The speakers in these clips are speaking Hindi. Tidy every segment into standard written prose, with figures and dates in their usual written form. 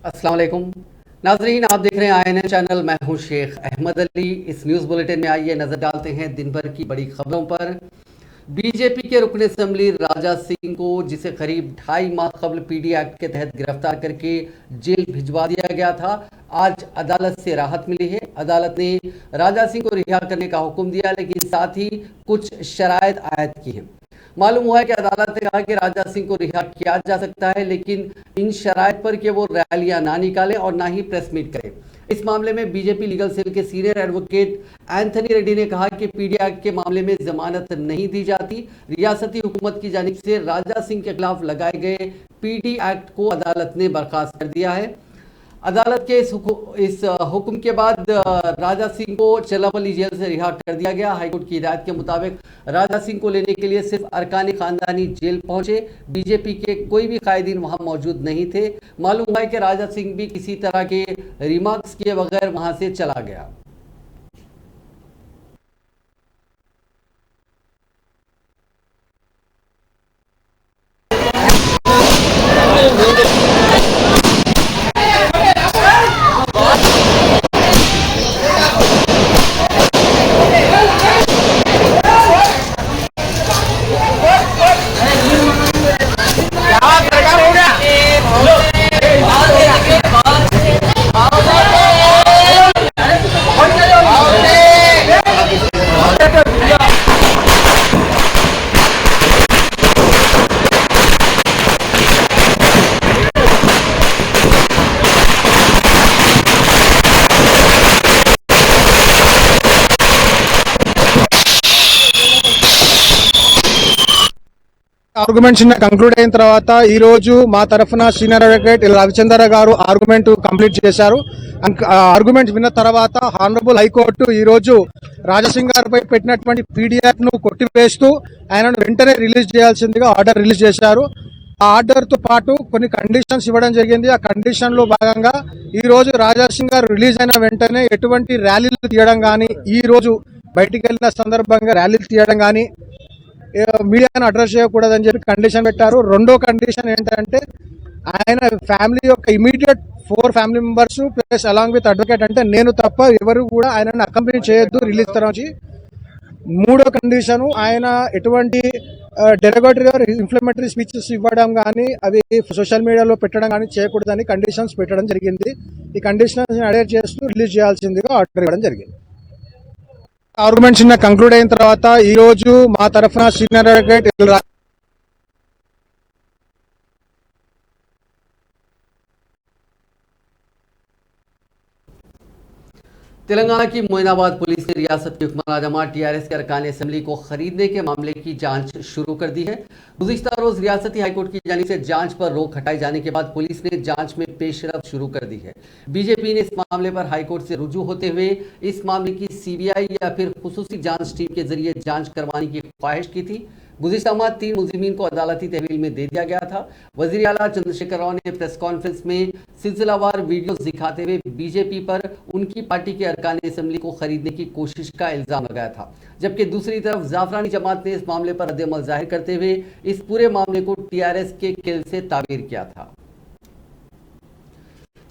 अस्सलाम वालेकुम नाजरीन, आप देख रहे हैं आईएनए चैनल। मैं हूं शेख अहमद अली। इस न्यूज़ बुलेटिन में आइए नजर डालते हैं दिन भर की बड़ी खबरों पर। बीजेपी के रुकन असेंबली राजा सिंह को, जिसे करीब 2.5 माह कबल पीडी एक्ट के तहत गिरफ्तार करके जेल भिजवा दिया गया था, आज अदालत से राहत मिली है। अदालत ने राजा सिंह को रिहा करने का हुक्म दिया, लेकिन साथ ही कुछ शराइत आयद की हैं। मालूम हुआ है कि अदालत ने कहा कि राजा सिंह को रिहा किया जा सकता है, लेकिन इन शराइत पर कि वो रैलियां ना निकालें और ना ही प्रेस मीट करें। इस मामले में बीजेपी लीगल सेल के सीनियर एडवोकेट एंथनी रेड्डी ने कहा कि पीडी एक्ट के मामले में जमानत नहीं दी जाती। रियासती हुकूमत की जानिब से राजा सिंह के खिलाफ लगाए गए पीडी एक्ट को अदालत ने बर्खास्त कर दिया है। अदालत के इस हुक्म के बाद राजा सिंह को चलावली जेल से रिहा कर दिया गया। हाईकोर्ट की हिदायत के मुताबिक राजा सिंह को लेने के लिए सिर्फ अरकान खानदानी जेल पहुंचे। बीजेपी के कोई भी कायदीन वहां मौजूद नहीं थे। मालूम है कि राजा सिंह भी किसी तरह के रिमार्क्स किए बगैर वहां से चला गया। ఆర్గ్యుమెంట్స్ నిన్న కంక్లూడ్ అయిన తర్వాత ఈ రోజు మా తరఫున సీనియర్ అడ్వకేట్ రవిచంద్ర గారు ఆర్గ్యుమెంట్ కంప్లీట్ చేశారు. ఆర్గ్యుమెంట్స్ విన్న తర్వాత హానరబుల్ హైకోర్టు ఈ రోజు రాజసింగ్ గారిపై పెట్టినటువంటి పీడీఎఫ్ ను కొట్టివేస్తూ ఆయనను వెంటనే రిలీజ్ చేయాల్సిందిగా ఆర్డర్ రిలీజ్ చేశారు. ఆ ఆర్డర్ తో పాటు కొన్ని కండిషన్స్ ఇవ్వడం జరిగింది. ఆ కండిషన్ లో భాగంగా ఈ రోజు రాజాసింగ్ గారు రిలీజ్ అయిన వెంటనే ఎటువంటి ర్యాలీలు తీయడం గానీ, ఈ రోజు బయటికి వెళ్లిన సందర్భంగా ర్యాలీలు తీయడం గానీ, మీడియాను అడ్రస్ చేయకూడదని చెప్పి కండిషన్ పెట్టారు. రెండో కండిషన్ ఏంటంటే ఆయన ఫ్యామిలీ యొక్క immediate 4 family members plus along with advocate, అంటే నేను తప్ప ఎవరు కూడా ఆయనను అకంపెనీ చేయొద్దు రిలీజ్ తర్వాత. మూడో కండిషన్, ఆయన ఎటువంటి డెరగేటరీ ఇన్ఫ్లమేటరీ స్పీచెస్ ఇవ్వడం కానీ, అవి సోషల్ మీడియాలో పెట్టడం కానీ చేయకూడదని కండిషన్స్ పెట్టడం జరిగింది. ఈ కండిషన్స్ అడేర్ చేస్తూ రిలీజ్ చేయాల్సిందిగా ఆర్డర్ ఇవ్వడం జరిగింది. ఆర్గ్యుమెంట్స్ నిన్న కంక్లూడ్ అయిన తర్వాత ఈ రోజు మా తరఫున సీనియర్ అడ్వకేట్ तेलंगाना की मोइनाबाद पुलिस ने रियासत के हुक्मरान टीआरएस के अरकान असेंबली को खरीदने के मामले की जांच शुरू कर दी है। गुज़िश्ता रोज रियासती हाईकोर्ट की जानिब से जांच पर रोक हटाए जाने के बाद पुलिस ने जांच में पेशरफ शुरू कर दी है। बीजेपी ने इस मामले पर हाईकोर्ट से रुजू होते हुए इस मामले की सीबीआई या फिर खुसूसी जांच टीम के जरिए जांच करवाने की ख्वाहिश की थी। गुज़िश्ता माह 3 मुलजिमीन को अदालती तहवील में दे दिया गया था। वज़ीर आला चंद्रशेखर राव ने प्रेस कॉन्फ्रेंस में सिलसिलावार वीडियोस दिखाते हुए बीजेपी पर उनकी पार्टी के अरकान असेंबली को खरीदने की कोशिश का इल्जाम लगाया था, जबकि दूसरी तरफ जाफरानी जमात ने इस मामले पर रद्द-ए-अमल जाहिर करते हुए इस पूरे मामले को टीआरएस के किल से ताबीर किया था।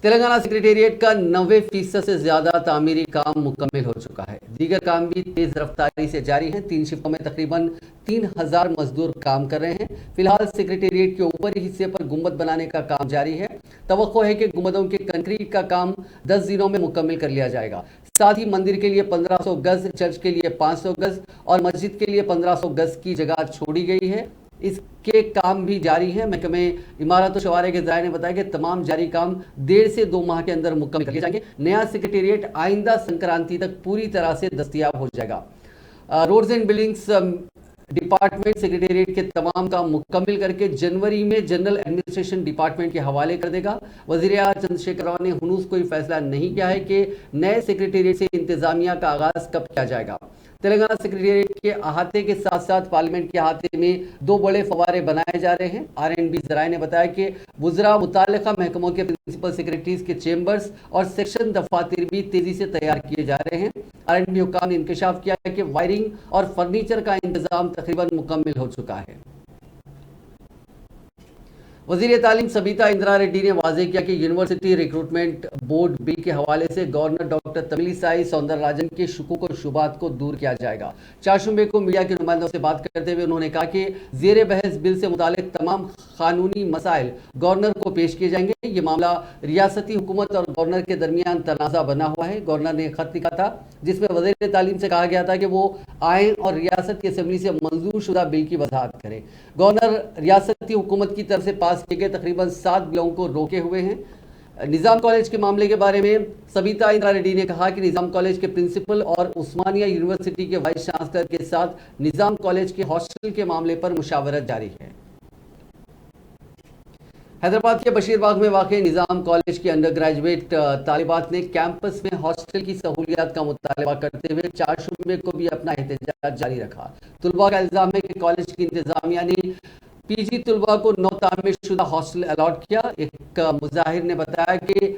तेलंगाना सेक्रेटेरिएट का 90% से ज्यादा तामीरी काम मुकम्मल हो चुका है। दीगर काम भी तेज रफ्तारी से जारी है। 3 शिफ्टों में तकरीबन 3000 मजदूर काम कर रहे हैं। फिलहाल सेक्रेटेरिएट के ऊपरी हिस्से पर गुंबद बनाने का काम जारी है। तवक्को है कि गुंबदों के कंक्रीट का काम 10 दिनों में मुकम्मल कर लिया जाएगा। साथ ही मंदिर के लिए 1500 गज, चर्च के लिए 500 गज और मस्जिद के लिए 1500 गज की जगह छोड़ी गई है। इसके काम भी जारी है। महकमे इमारत और शवारे के ज़राए ने बताया कि तमाम जारी काम 1.5 से 2 माह के अंदर मुकम्मल कर लिए जाएंगे। नया सेक्रेटेरिएट आइंदा संक्रांति तक पूरी तरह से दस्तयाब हो जाएगा। Roads and buildings department secretariat के तमाम काम मुकम्मल करके जनवरी में जनरल एडमिनिस्ट्रेशन डिपार्टमेंट के हवाले कर देगा। वज़ीर आला चंद्रशेखर राव ने हुनूस कोई फैसला नहीं किया है कि नए सेक्रेटेरिएट से इंतजामिया का आगाज कब किया जाएगा। तेलंगाना सेक्रेटेरिएट के अहाते के साथ साथ पार्लियामेंट के अहाते में 2 बड़े फवारे बनाए जा रहे हैं। आरएनबी ज़राए ने बताया कि वुज़रा मुताल्लिक़ा महकमों के प्रिंसिपल सेक्रेटरीज के चेंबर्स और सेक्शन दफातर भी तेजी से तैयार किए जा रहे हैं। आरएनबी हुक्काम ने इंकशाफ किया है कि वायरिंग और फर्नीचर का इंतजाम तकरीबन मुकम्मल हो चुका है। वजीर तालीम सबीता इंदिरा रेड्डी ने वाजे किया कि यूनिवर्सिटी रिक्रूटमेंट बोर्ड बिल के हवाले से गवर्नर डॉक्टर तमिलिसाई सौंदरराजन के शुकूक और शुबात को दूर किया जाएगा। चारशंबे को मीडिया के नुमाइंदों से बात करते हुए उन्होंने कहा कि जेर बहस बिल से मुतालिक तमाम कानूनी मसाइल गवर्नर को पेश किए जाएंगे। ये मामला रियासती हुकूमत और गवर्नर के दरमियान तनाज़ा बना हुआ है। गवर्नर ने खत लिखा था जिसमें वजीर तालीम से कहा गया था कि वो आइन और रियासत की असेंबली से मंजूर शुदा बिल की वजाहत करें। गवर्नर रियासती हुकूमत की तरफ से पास किए गए तकरीबन 7 बिलों को रोके हुए हैं। निज़ाम कॉलेज के मामले के बारे में सबीता इंदिरा रेड्डी ने कहा कि निज़ाम कॉलेज के प्रिंसिपल और उस्मानिया यूनिवर्सिटी के वाइस चांसलर के साथ निज़ाम कॉलेज के हॉस्टल के मामले पर मुशावरत जारी है। हैदराबाद के बशीरबाग में वाक़ निज़ाम कॉलेज की अंडर ग्रेजुएट तालिबात ने कैंपस में हॉस्टल की सहूलियात का मुतालबा करते हुए चारशंबे को भी अपना एहतजाज जारी रखा। तुलबा का इल्ज़ाम है कि कॉलेज की इंतजामिया ने पीजी तुलबा को नौ तामीर शुदा हॉस्टल अलॉट किया। एक मुजाहिर ने बताया कि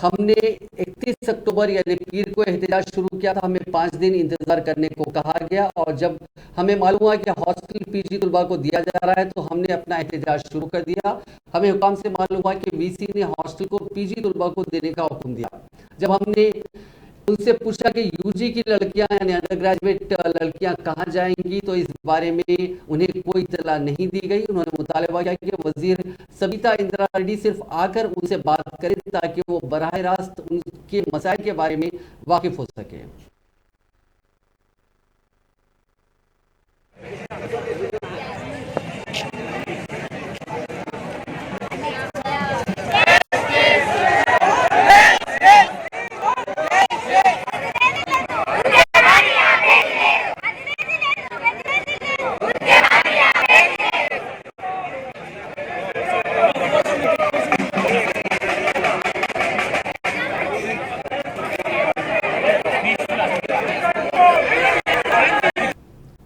हमने 31 अक्टूबर यानी पीर को एहतजाज शुरू किया था। हमें 5 दिन इंतजार करने को कहा गया और जब हमें मालूम हुआ कि हॉस्टल पीजी तुलबा को दिया जा रहा है तो हमने अपना एहतजाज शुरू कर दिया। हमें हुकाम से मालूम हुआ कि वीसी ने हॉस्टल को पीजी तुलबा को देने का हुक्म दिया। जब हमने उनसे पूछा कि यूजी की लड़कियां यानी अंडर ग्रेजुएट लड़कियां कहाँ जाएंगी तो इस बारे में उन्हें कोई इत्तला नहीं दी गई। उन्होंने मुतालबा किया कि वजीर सबीता इंदिरा रेड्डी सिर्फ आकर उनसे बात करें ताकि वो बराह रास्त उनके मसाइल के बारे में वाकिफ हो सके।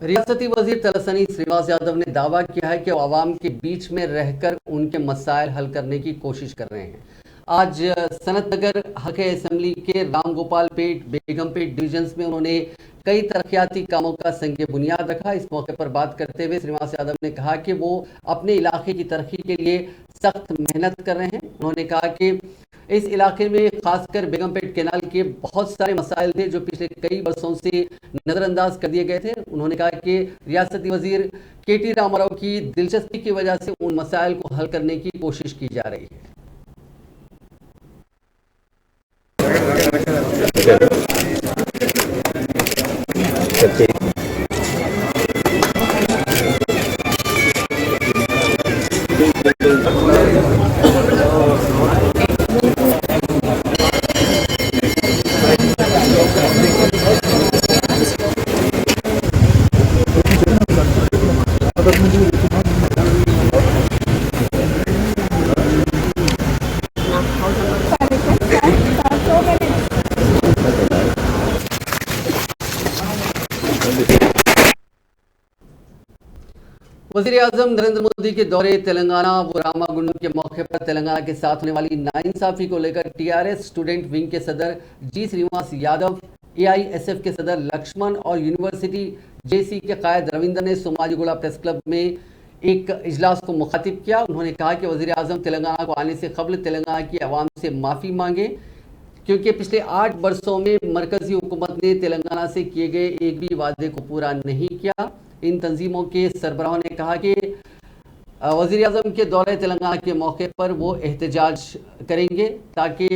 रियासती वजीर तलसानी श्रीनिवास यादव ने दावा किया है कि वो आवाम के बीच में रहकर उनके मसाइल हल करने की कोशिश कर रहे हैं। आज सनत नगर हल्के असेंबली के रामगोपाल पेट बेगमपेट डिविजन्स में उन्होंने कई तरक्याती कामों का संग बुनियाद रखा। इस मौके पर बात करते हुए श्रीनिवास यादव ने कहा कि वो अपने इलाके की तरक्की के लिए सख्त मेहनत कर रहे हैं। उन्होंने कहा कि इस इलाके में खासकर बेगमपेट कैनाल के बहुत सारे मसाइल थे जो पिछले कई वर्षों से नज़रअंदाज कर दिए गए थे। उन्होंने कहा कि रियासती वजीर केटी रामाराव की दिलचस्पी की वजह से उन मसाइल को हल करने की कोशिश की जा रही है। वज़ीर आज़म नरेंद्र मोदी के दौरे तेलंगाना व रामागुंडम के मौके पर तेलंगाना के साथ होने वाली नाइंसाफी को लेकर टीआरएस स्टूडेंट विंग के सदर जी श्रीनिवास यादव, एआईएसएफ के सदर लक्ष्मण और यूनिवर्सिटी जेसी के कायद रविंदर ने सोमाजीगुड़ा प्रेस क्लब में एक इजलास को मुखातिब किया। उन्होंने कहा कि वज़ीर आज़म तेलंगाना को आने से कबल तेलंगाना की आवाम से माफ़ी मांगे क्योंकि पिछले 8 वर्षों में मरकजी हुकूमत ने तेलंगाना से किए गए एक भी वादे को पूरा नहीं किया। इन तंजीमों के सरबराहों ने कहा कि वज़ीर आज़म के दौरे तेलंगाना के मौके पर वो एहतजाज करेंगे ताकि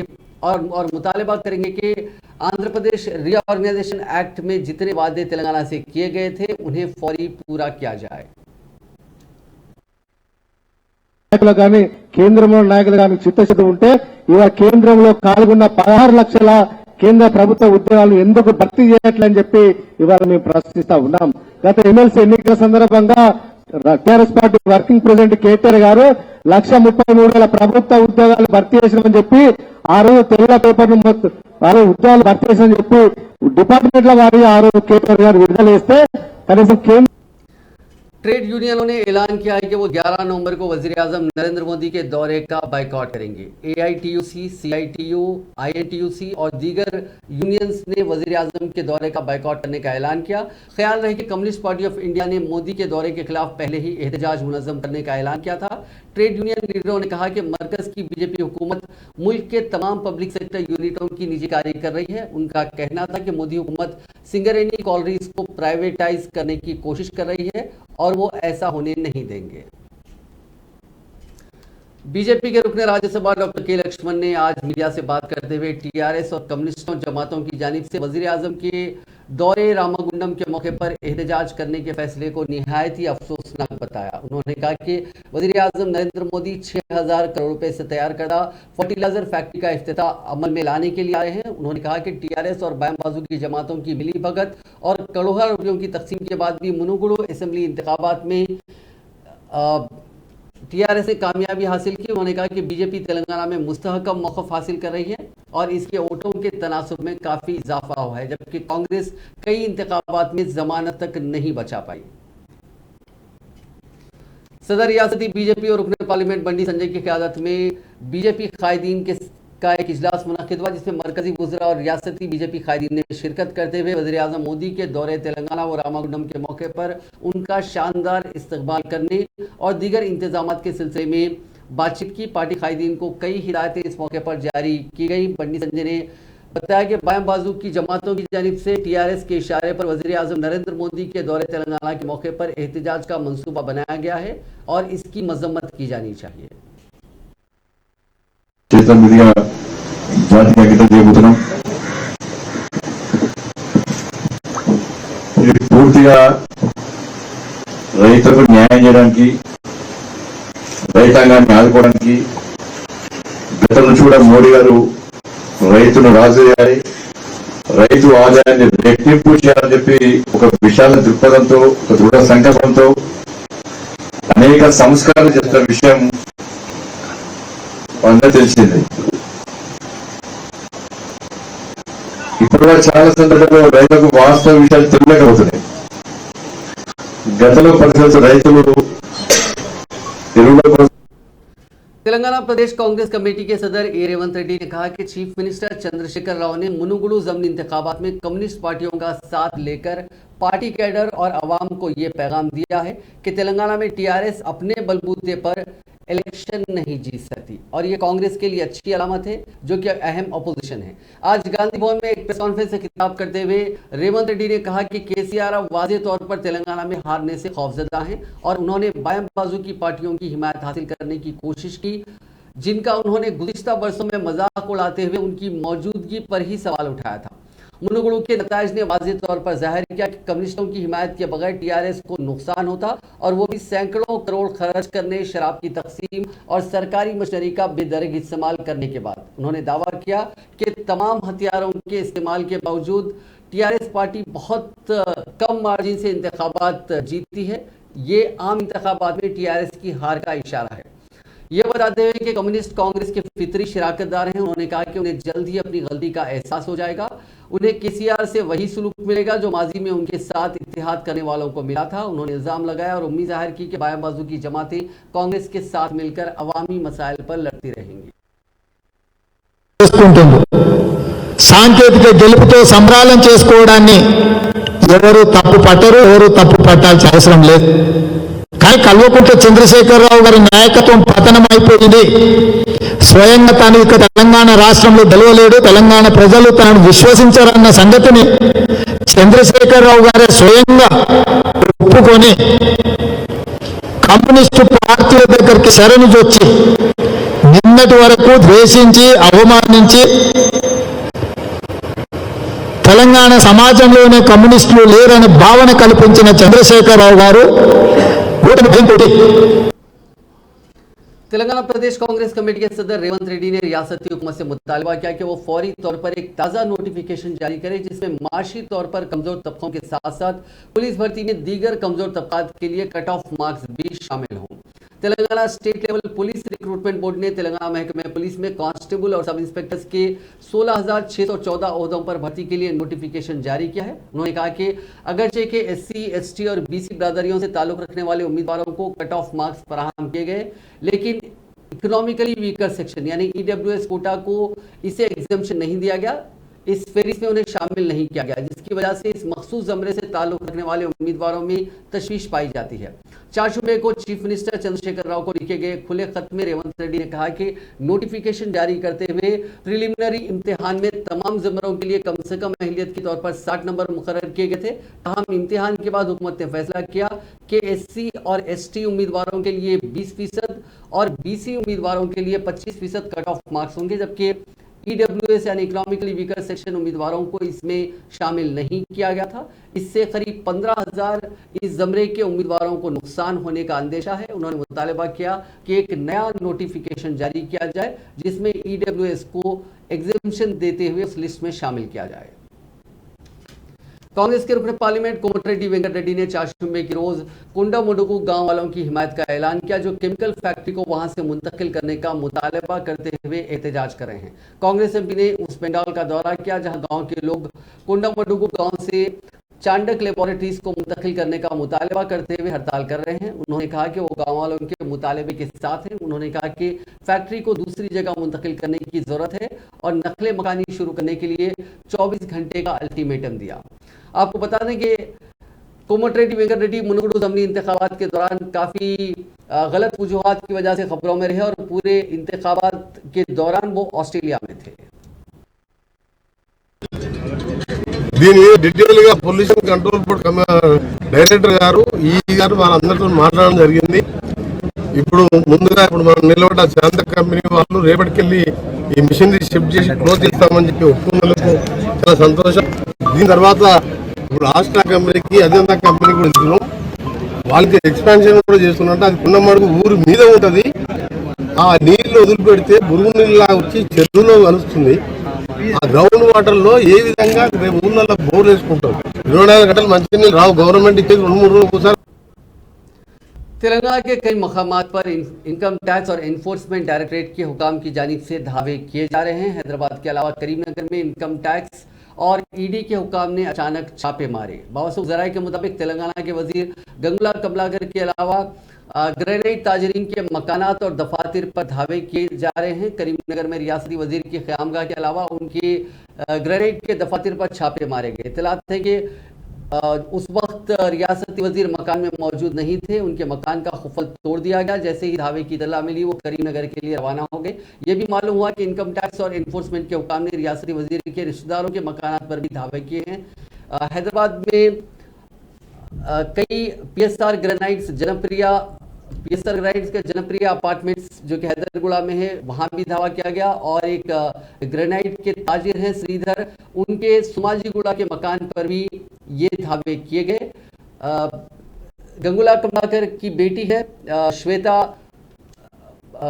और मुतालबा करेंगे कि आंध्र प्रदेश रीऑर्गेनाइजेशन एक्ट में जितने वादे तेलंगाना से किए गए थे उन्हें फौरी पूरा किया जाए। నాయకులు కానీ కేంద్రంలో నాయకులు కానీ చిత్తశుద్ధి ఉంటే ఇవాళ కేంద్రంలో కాల్గొన్న 16 లక్షల కేంద్ర ప్రభుత్వ ఉద్యోగాలు ఎందుకు భర్తీ చేయట్లని చెప్పి ఇవాళ మేము ప్రశ్నిస్తా ఉన్నాం। గత ఎమ్మెల్సీ ఎన్నికల సందర్భంగా TRS party working president KTR గారు 1,33,000 ప్రభుత్వ ఉద్యోగాలు భర్తీ చేసినామని చెప్పి ఆ రోజు తెల్ల పేపర్ వారు ఉద్యోగాలు భర్తీ చేసినని చెప్పి డిపార్ట్మెంట్ల వారి ఆ రోజు కేటీఆర్ గారు విడుదల చేస్తే కనీసం కేంద్ర ट्रेड यूनियनों ने ऐलान किया है कि वो 11 नवंबर को वज़ीर आज़म नरेंद्र मोदी के दौरे का बाइकआउट करेंगे। एआईटीयूसी, सीआईटीयू, आईएनटीयूसी और दीगर यूनियंस ने वज़ीर आज़म के दौरे का बाइकआउट करने का ऐलान किया। ख्याल रहे कि कम्युनिस्ट पार्टी ऑफ इंडिया ने मोदी के दौरे के खिलाफ पहले ही एहतजाज मुनज़्ज़म करने का ऐलान किया था। ट्रेड यूनियन लीडरों ने कहा कि मरकज की बीजेपी हुकूमत मुल्क के तमाम पब्लिक सेक्टर यूनिटों की निजीकारी कर रही है। उनका कहना था कि मोदी हुकूमत सिंगरेनी कॉलरीज को प्राइवेटाइज करने की कोशिश कर रही है और वो ऐसा होने नहीं देंगे। बीजेपी के रुकने राज्यसभा डॉक्टर के लक्ष्मण ने आज मीडिया से बात करते हुए टीआरएस और कम्युनिस्टों जमातों की जानिब से वजीर आजम के दौरे रामागुंडम के मौके पर एहतजाज करने के फैसले को निहायत ही अफसोसनाक बताया। उन्होंने कहा कि वजीर आजम नरेंद्र मोदी 6,000 करोड़ रुपए से तैयार करदा फर्टिलाइजर फैक्ट्री का इफ्तिताह अमल में लाने के लिए आए हैं। उन्होंने कहा कि टीआरएस और बाएं बाजू की जमातों की मिली भगत और करोड़ों रुपयों की तकसीम के बाद भी मुनुगुडु असेंबली इंतखाबात में टीआरएस ने कामयाबी हासिल की। उन्होंने कहा कि बीजेपी तेलंगाना में मुस्तहकम मौक़िफ़ हासिल कर रही है और इसके वोटों के तनासुब में काफ़ी इजाफा हुआ है, जबकि कांग्रेस कई इंतखाबात में जमानत तक नहीं बचा पाई। सदर रियासती बीजेपी और रुकने पार्लियामेंट बंडी संजय की क़यादत में बीजेपी कायदीन का एक इजलास मुनक़िद हुआ, जिसमें मरकजी वज़रा और रियासती बीजेपी कायदीन ने शिरकत करते हुए वज़ीर आज़म मोदी के दौरे तेलंगाना और रामागुंडम के मौके पर उनका शानदार इस्तकबाल करने और दीगर इंतजामात के सिलसिले में बातचीत की। पार्टी कायदीन को कई हिदायतें इस मौके पर जारी की गई। बंडी संजय ने बताया कि बाएं बाजू की जमातों की जानिब से टीआरएस के इशारे पर वज़ीर आज़म नरेंद्र मोदी के दौरे तेलंगाना के मौके पर एहतजाज का मंसूबा बनाया गया है और इसकी मजम्मत की जानी चाहिए। జాతికి అంకితం చేయబోతున్నాం। ఇది పూర్తిగా రైతులకు న్యాయం చేయడానికి, రైతాంగాన్ని ఆదుకోవడానికి గతం నుంచి కూడా మోడీ గారు రైతును రాజు చేయాలి, రైతు ఆదాయాన్ని రెట్టింపు చేయాలని చెప్పి ఒక విశాల దృక్పథంతో, ఒక దృఢ సంకల్పంతో అనేక సంస్కరణలు చేస్తున్న విషయం అందరూ తెలిసింది। ఇప్పుడు చాలా సందర్భాల్లో రైతులకు వాస్తవ విషయాలు తెలియకపోతున్నాయి। గతంలో పరిస్థితులు రైతులు ఎరువుల तेलंगाना प्रदेश कांग्रेस कमेटी के सदर ए रेवंत रेड्डी ने कहा कि चीफ मिनिस्टर चंद्रशेखर राव ने मुनुगुडु ज़मीनी इंतखाबात में कम्युनिस्ट पार्टियों का साथ लेकर पार्टी कैडर और अवाम को ये पैगाम दिया है कि तेलंगाना में टीआरएस अपने बलबूते पर इलेक्शन नहीं जीत सकती और ये कांग्रेस के लिए अच्छी अलामत है, जो कि अहम अपोजिशन है। आज गांधी भवन में एक प्रेस कॉन्फ्रेंस से खिताब करते हुए रेवंत रेड्डी ने कहा कि केसीआर अब वाज़ेह तौर पर तेलंगाना में हारने से खौफजदा हैं और उन्होंने बाएं बाजू की पार्टियों की हिमायत हासिल करने की कोशिश की, जिनका उन्होंने गुज़िश्ता बरसों में मजाक उड़ाते हुए उनकी मौजूदगी पर ही सवाल उठाया था। मुनुगुडु के नताइज ने वाज़ेह तौर पर जाहिर किया कि कम्युनिस्टों की हिमायत के बगैर टीआरएस को नुकसान होता और वो भी सैकड़ों करोड़ खर्च करने, शराब की तकसीम और सरकारी मशीनरी का बेदरग इस्तेमाल करने के बाद। उन्होंने दावा किया कि तमाम हथियारों के इस्तेमाल के बावजूद टीआरएस पार्टी बहुत कम मार्जिन से इंतखाबात जीतती है। ये आम इंतखाबात में टीआरएस की हार का इशारा है। ये बताते हुए कि कम्युनिस्ट कांग्रेस के फितरी शिराकतदार हैं। उन्होंने कहा कि उन्हें जल्द ही अपनी गलती का एहसास हो जाएगा। उन्हें केसीआर से वही सुलूक मिलेगा जो माजी में उनके साथ इत्तेहाद करने वालों को मिला था। उन्होंने इल्जाम लगाया और उम्मीद जाहिर की कि बाएं बाजू की जमातें कांग्रेस के साथ मिलकर अवामी मसाइल पर लड़ती रहेंगी। సాంకేతిక గెలుపుతో సంబరాలం చేసుకోవడాన్ని ఎవరు తప్పు పట్టరు, ఎవరు తప్పు పట్టాల్సిన అవసరం లేదు। కానీ కల్వకుంట్ల చంద్రశేఖరరావు గారి నాయకత్వం పతనం అయిపోయింది। స్వయంగా తాను ఇక తెలంగాణ రాష్ట్రంలో గెలవలేడు, తెలంగాణ ప్రజలు తనను విశ్వసించారన్న సంగతిని చంద్రశేఖరరావు గారే స్వయంగా ఒప్పుకొని కమ్యూనిస్టు పార్టీల దగ్గరికి శరణుజొచ్చి నిన్నటి వరకు ద్వేషించి అవమానించి తెలంగాణ సమాజంలోనే కమ్యూనిస్టులు లేరని భావన కల్పించిన చంద్రశేఖరరావు గారు तेलंगाना प्रदेश कांग्रेस कमेटी के सदर रेवंत रेड्डी ने रियासती हुकूमत से मुतालबा किया कि वो फौरी तौर पर एक ताज़ा नोटिफिकेशन जारी करे जिसमें माशी तौर पर कमजोर तबकों के साथ साथ पुलिस भर्ती में दीगर कमजोर तबकात के लिए कट ऑफ मार्क्स भी शामिल हों। Telangana state level police recruitment board ने तेलंगाना महकमे पुलिस में कांस्टेबल और सब इंस्पेक्टर्स के 16,614 ओहदों पर भर्ती के लिए नोटिफिकेशन जारी किया है। उन्होंने कहा कि अगरचे के SC, ST और BC बिरादरियों से ताल्लुक रखने वाले उम्मीदवारों को कट ऑफ मार्क्स फराहम किए गए, लेकिन इकोनॉमिकली वीकर सेक्शन यानी EWS कोटा को इसे एग्जम्पशन नहीं दिया गया। इस फेरिस्त में उन्हें शामिल नहीं किया गया, जिसकी वजह से इस मखसूस ज़मरे से ताल्लुक रखने वाले उम्मीदवारों में तशवीश पाई जाती है। 4 को चीफ मिनिस्टर चंद्रशेखर राव को लिखे गए खुले खत में रेवंत रेड्डी ने कहा कि नोटिफिकेशन जारी करते हुए प्रिलिमिनरी इम्तिहान में तमाम जिम्मेदारों के लिए कम से कम अहलियत के तौर पर 60 नंबर मुकर्रर किए गए थे। ताहम इम्तिहान के बाद हुकूमत ने फैसला किया कि एससी और एसटी उम्मीदवारों के लिए 20% और बीसी उम्मीदवारों के लिए 25% कट ऑफ मार्क्स होंगे, जबकि ईडब्ल्यूएस यानी इकोनॉमिकली वीकर सेक्शन उम्मीदवारों को इसमें शामिल नहीं किया गया था। इससे करीब 15,000 इस जमरे के उम्मीदवारों को नुकसान होने का अंदेशा है। उन्होंने मुतालबा किया कि एक नया नोटिफिकेशन जारी किया जाए जिसमें ईडब्ल्यूएस को एग्जेम्पशन देते हुए उस लिस्ट में शामिल किया जाए। कांग्रेस के रुकन पार्लियामेंट कोमटिरेड्डी वेंकट रेड्डी ने 4 की रोज कोंडामुडुगु गांव वालों की हिमायत का ऐलान किया, जो केमिकल फैक्ट्री को वहां से मुंतकिल करने का मुतालबा करते हुए एहतजाज कर रहे हैं। कांग्रेस एमपी ने उस पंडाल का दौरा किया जहां गांव के लोग कोंडामुडुगु गांव से चांडक लेबोरेटरीज को मुंतकिल करने का मुतालबा करते हुए हड़ताल कर रहे हैं। उन्होंने कहा कि वो गांव वालों के मुतालबे के साथ हैं। उन्होंने कहा कि फैक्ट्री को दूसरी जगह मुंतकिल करने की जरूरत है और नकले मकानी शुरू करने के लिए 24 घंटे का अल्टीमेटम दिया। आपको बता दें कि कोमटिरेड्डी वेंकट रेड्डी मुनुगुडु ज़मीनी इंतखाबात के दौरान काफ़ी गलत वजूहात की वजह से खबरों में रहे और पूरे इंतखाबात के दौरान वो ऑस्ट्रेलिया में थे। దీని డీటెయిల్ గా పొల్యూషన్ కంట్రోల్ బోర్డ్ డైరెక్టర్ గారు గారు వాళ్ళందరితో మాట్లాడడం జరిగింది। ఇప్పుడు ముందుగా మనం నిలబడ్డ శాంత కంపెనీ వాళ్ళు రేపటికెళ్ళి ఈ మిషనరీ షిఫ్ట్ చేసి క్లోజ్ చేస్తామని చెప్పి ఒప్పుకున్నందుకు చాలా సంతోషం। దీని తర్వాత ఇప్పుడు ఆస్ట్రా కంపెనీకి అజంతా కంపెనీ కూడా ఇస్తున్నాం, వాళ్ళకి ఎక్స్పాన్షన్ కూడా చేస్తున్నట్టు అది కున్నమడుగు ఊరు మీద ఉంటుంది। ఆ నీళ్లు వదిలిపెడితే బురుగు నీళ్ళ వచ్చి చెరువులో కలుస్తుంది। ఆ గ్రౌండ్ వాటర్ లో ఏ విధంగా ఊళ్ళలో బోర్ వేసుకుంటాం, 24 గంటలు మంచినీళ్ళు రావు, గవర్నమెంట్ ఇచ్చేది 2-3 రోజులు ఒకసారి। तेलंगाना के कई मकामात पर इनकम टैक्स और एनफोर्समेंट डायरेक्टरेट के हुकाम की जानिब से धावे किए जा रहे हैं। हैदराबाद के अलावा करीमनगर में इनकम टैक्स और ईडी के हुकाम ने अचानक छापे मारे। बावसूख जराये के मुताबिक तेलंगाना के वजीर गंगुला कमलाकर के अलावा ग्रेनाइट ताजरीन के मकानात और दफातर पर धावे किए जा रहे हैं। करीमनगर में रियासती वजीर की क़यामगाह के अलावा उनके ग्रेनाइट के दफातर पर छापे मारे गए। इत्तलात है कि उस वक्त रियासती वजीर मकान में मौजूद नहीं थे, उनके मकान का खुफल तोड़ दिया गया। जैसे ही धावे की इत्तला मिली वो करीमनगर के लिए रवाना हो गए। ये भी मालूम हुआ कि इनकम टैक्स और एनफोर्समेंट के हुकाम ने रियासती वजीर के रिश्तेदारों के मकानात पर भी धावे किए हैं। हैदराबाद में कई पीएसआर ग्रेनाइट्स के जनप्रिय अपार्टमेंट्स जो कि हैदरगुड़ा में है वहां भी धावा किया गया और एक ग्रेनाइट के ताजिर हैं श्रीधर, उनके सुमाजीगुड़ा के मकान पर भी ये धावे किए गए। गंगुला कमलाकर की बेटी है श्वेता,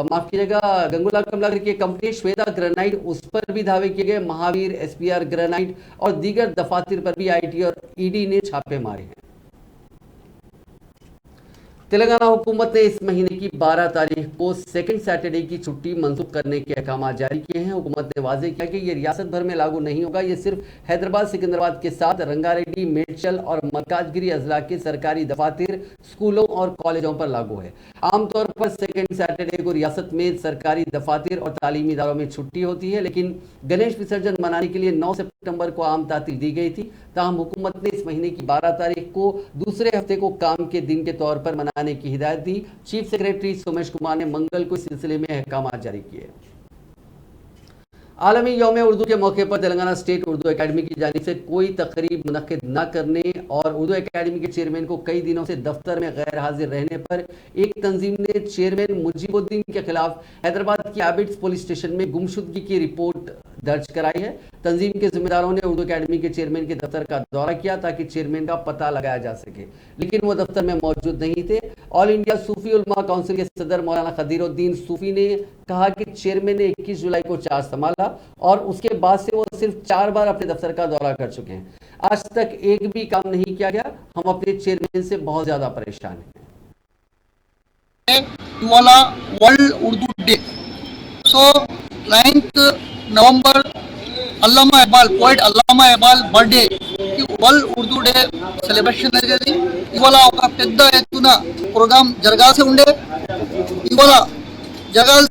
माफ कीजिएगा, गंगुला कमलाकर की कंपनी श्वेता ग्रेनाइट, उस पर भी धावे किए गए। महावीर, एसपीआर ग्रेनाइट और दीगर दफातर पर भी आईटी और ईडी ने छापे मारे हैं। तेलंगाना हुकूमत ने इस महीने की 12 तारीख को सेकंड सैटरडे की छुट्टी मंसूख करने के अहकाम जारी किए हैं। हुकूमत ने वाज़ेह किया कि ये रियासत भर में लागू नहीं होगा, ये सिर्फ हैदराबाद सिकंदराबाद के साथ रंगारेड्डी, मेडचल और मरकाजगिरी अजला के सरकारी दफातर, स्कूलों और कॉलेजों पर लागू है। आमतौर पर सेकंड सैटरडे को रियासत में सरकारी दफातर और तालीमी इदारों में छुट्टी होती है, लेकिन गणेश विसर्जन मनाने के लिए 9 सितंबर को आम तातील दी गई थी। ताहम हुकूमत ने इस महीने की 12 तारीख को दूसरे हफ्ते को काम के दिन के तौर पर मनाने की हिदायत दी। चीफ सेक्रेटरी सोमेश कुमार ने मंगल को इस सिलसिले में अहकाम जारी किए। आलमी यौम उर्दू के मौके पर तेलंगाना स्टेट उर्दू एकेडमी की जानिब से कोई तकरीब मुनक्किद न करने और उर्दू एकेडमी के चेयरमैन को कई दिनों से दफ्तर में गैर हाजिर रहने पर एक तंजीम ने चेयरमैन मुजीबुद्दीन के खिलाफ हैदराबाद के आबिड्स पुलिस स्टेशन में गुमशुदगी की रिपोर्ट दर्ज कराई है। तंजीम के जिम्मेदारों ने उर्दू एकेडमी के चेयरमैन के दफ्तर का दौरा किया ताकि चेयरमैन का पता लगाया जा सके, लेकिन वो दफ्तर में मौजूद नहीं थे। ऑल इंडिया सूफी उलमा काउंसिल के सदर मौलाना खदीरुद्दीन सूफी ने कहा कि चेयरमैन ने 21 जुलाई को चार्ज संभाला और उसके बाद से वो सिर्फ 4 बार अपने दफ्तर का दौरा कर चुके हैं। आज तक एक भी काम नहीं किया गया। हम अपने चेयरमैन से बहुत ज्यादा परेशान हैं। World Urdu day, so 9th November Allama Iqbal, poet Allama Iqbal birthday world Urdu day celebration జరిగేది. ఇవాళ ఒక పెద్ద ఎత్తున ప్రోగ్రాం జరగాల్సి ఉండే, ఇవాళ జరగాల్సి